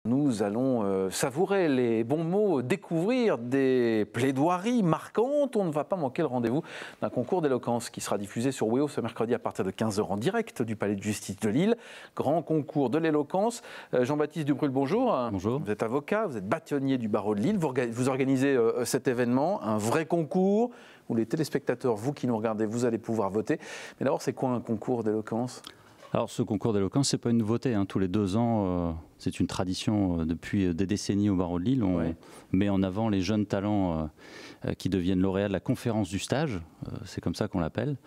Nous allons savourer les bons mots, découvrir des plaidoiries marquantes. On ne va pas manquer le rendez-vous d'un concours d'éloquence qui sera diffusé sur WEO ce mercredi à partir de 15 h en direct du Palais de Justice de Lille. Grand concours de l'éloquence. Jean-Baptiste Dubrul, bonjour. Bonjour. Vous êtes avocat, vous êtes bâtonnier du barreau de Lille. Vous organisez cet événement, un vrai concours où les téléspectateurs, vous qui nous regardez, vous allez pouvoir voter. Mais d'abord, c'est quoi un concours d'éloquence ? Alors ce concours d'éloquence, ce n'est pas une nouveauté. Tous les 2 ans, c'est une tradition depuis des décennies au barreau de Lille. On met en avant les jeunes talents qui deviennent lauréats de la conférence du stage. C'est comme ça qu'on l'appelle.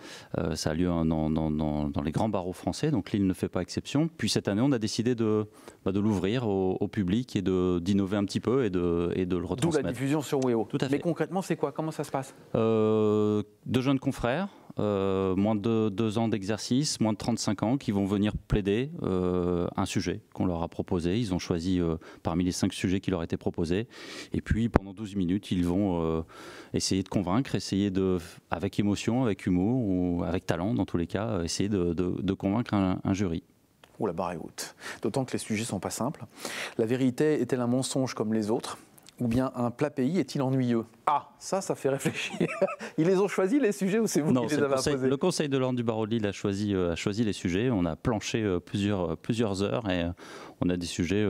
Ça a lieu dans les grands barreaux français, donc Lille ne fait pas exception. Puis cette année, on a décidé de l'ouvrir au public et d'innover un petit peu et de le retransmettre. D'où la diffusion sur WEO. Tout à fait. Mais concrètement, c'est quoi? Comment ça se passe? 2 jeunes confrères, moins de 2 ans d'exercice, moins de 35 ans, qui vont venir plaider un sujet qu'on leur a proposé. Ils ont choisi parmi les 5 sujets qui leur étaient proposés. Et puis, pendant 12 minutes, ils vont essayer de convaincre, avec émotion, avec humour ou avec talent, dans tous les cas, essayer de convaincre un jury. Oh, la barre est haute. D'autant que les sujets ne sont pas simples. La vérité est-elle un mensonge comme les autres? Ou bien un plat pays est-il ennuyeux? Ah, ça fait réfléchir. Ils les ont choisis, les sujets, ou c'est vous qui les avez imposés? Le Conseil de l'ordre du barreau de Lille a choisi les sujets. On a planché plusieurs heures et on a des sujets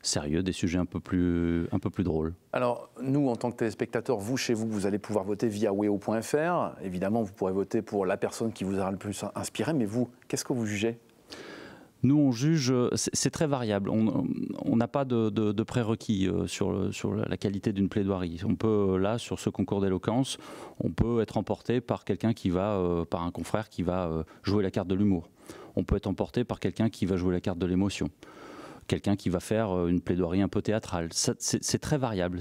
sérieux, des sujets un peu plus drôles. Alors, nous, en tant que téléspectateurs, vous, chez vous, vous allez pouvoir voter via weo.fr. Évidemment, vous pourrez voter pour la personne qui vous aura le plus inspiré. Mais vous, qu'est-ce que vous jugez? Nous, on juge, c'est très variable. On n'a pas de prérequis sur la qualité d'une plaidoirie. On peut, là, sur ce concours d'éloquence, on peut être emporté par quelqu'un par un confrère qui va jouer la carte de l'humour. On peut être emporté par quelqu'un qui va jouer la carte de l'émotion. Quelqu'un qui va faire une plaidoirie un peu théâtrale. C'est très variable.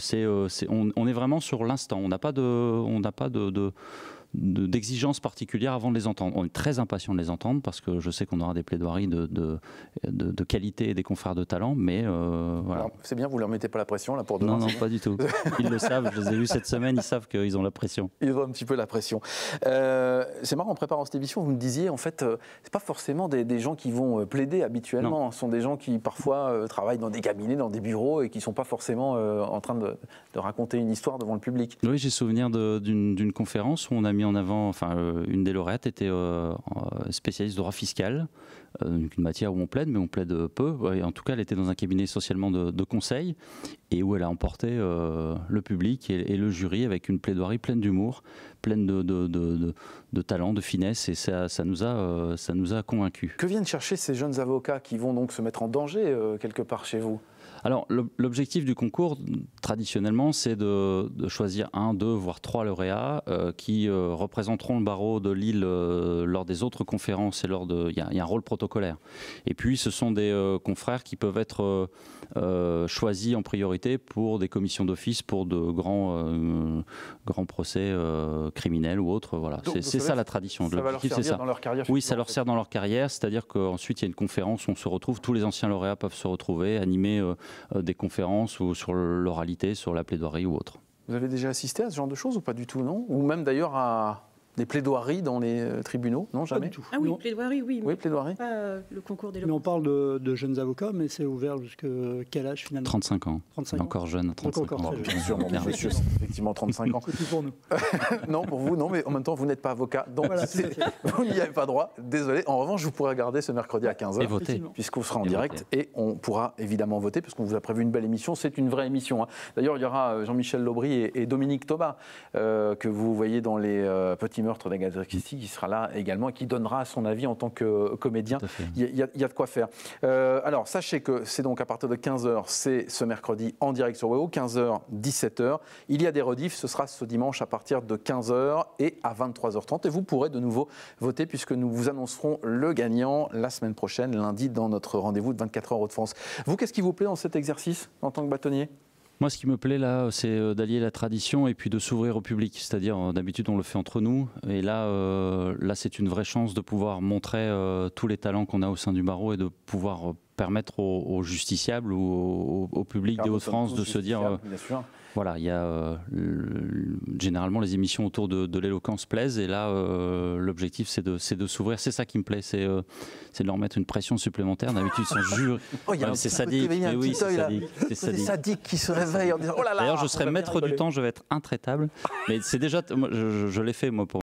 On est vraiment sur l'instant. On n'a pas d'exigence particulière avant de les entendre. On est très impatient de les entendre parce que je sais qu'on aura des plaidoiries de qualité et des confrères de talent, mais voilà. C'est bien, vous ne leur mettez pas la pression là pour demain? Non, pas du tout. Ils le savent, je les ai vus cette semaine, ils savent qu'ils ont la pression. Ils ont un petit peu la pression. C'est marrant, en préparant cette émission, vous me disiez, en fait, c'est pas forcément des gens qui vont plaider habituellement. Ce sont des gens qui parfois travaillent dans des cabinets, dans des bureaux et qui ne sont pas forcément en train de raconter une histoire devant le public. Oui, j'ai souvenir d'une conférence où on a mis en avant, une des lauréates était spécialiste de droit fiscal, une matière où on plaide, mais on plaide peu. En tout cas, elle était dans un cabinet essentiellement de conseil et où elle a emporté le public et le jury avec une plaidoirie pleine d'humour, pleine de talent, de finesse, et ça nous a convaincus. Que viennent chercher ces jeunes avocats qui vont donc se mettre en danger quelque part chez vous? Alors, l'objectif du concours, traditionnellement, c'est de choisir 1, 2, voire 3 lauréats qui représenteront le barreau de Lille lors des autres conférences et il y a un rôle protocolaire. Et puis, ce sont des confrères qui peuvent être choisis en priorité pour des commissions d'office, pour de grands procès criminels ou autres. Voilà. C'est ça la tradition. Ça va leur servir dans leur carrière? Oui, ça leur sert dans leur carrière, c'est-à-dire qu'ensuite, il y a une conférence où on se retrouve, tous les anciens lauréats peuvent se retrouver, animer des conférences ou sur l'oralité, sur la plaidoirie ou autre. Vous avez déjà assisté à ce genre de choses ou pas du tout, non? Ou même d'ailleurs à des plaidoiries dans les tribunaux? Non, jamais? Pas du tout. Ah oui, non. plaidoirie, oui. Oui, plaidoirie. Pas le concours Mais d'éloquence. on parle de jeunes avocats, mais c'est ouvert jusqu'à quel âge finalement? 35 ans. 35 ans. Encore jeune à 35 ans. Encore très Bien sûr, mon monsieur, c'est effectivement 35 ans. C'est tout pour nous. Non, pour vous, non, mais en même temps, vous n'êtes pas avocat, donc Voilà, vous n'y avez pas droit. Désolé. En revanche, vous pourrez regarder ce mercredi à 15 h. Et voter. Puisqu'on sera en Et direct et on pourra évidemment voter, parce qu'on vous a prévu une belle émission. C'est une vraie émission. D'ailleurs, il y aura Jean-Michel Lobry et Dominique Thomas, que vous voyez dans les Petits Meurtres d'Agatha Christie, qui sera là également et qui donnera son avis en tant que comédien. Il y a de quoi faire. Alors, sachez que c'est donc à partir de 15 h, c'est ce mercredi en direct sur WEO, 15 h, 17 h. Il y a des rediffs, ce sera ce dimanche à partir de 15 h et à 23 h 30. Et vous pourrez de nouveau voter puisque nous vous annoncerons le gagnant la semaine prochaine, lundi, dans notre rendez-vous de 24 h Hauts-de-France. Vous, qu'est-ce qui vous plaît dans cet exercice en tant que bâtonnier? Moi, ce qui me plaît là, c'est d'allier la tradition et puis de s'ouvrir au public. C'est-à-dire, d'habitude, on le fait entre nous. Et là, c'est une vraie chance de pouvoir montrer tous les talents qu'on a au sein du barreau et de pouvoir permettre aux justiciables ou au public des Hauts-de-France de se dire voilà, il y a généralement les émissions autour de l'éloquence plaisent, et là l'objectif c'est de s'ouvrir. C'est ça qui me plaît, c'est de leur mettre une pression supplémentaire. D'habitude ils sont jurés. C'est sadique. Oui, c'est sadique qui se réveille en disant oh là là. D'ailleurs je serai maître du temps, je vais être intraitable. Mais c'est déjà, je l'ai fait moi pour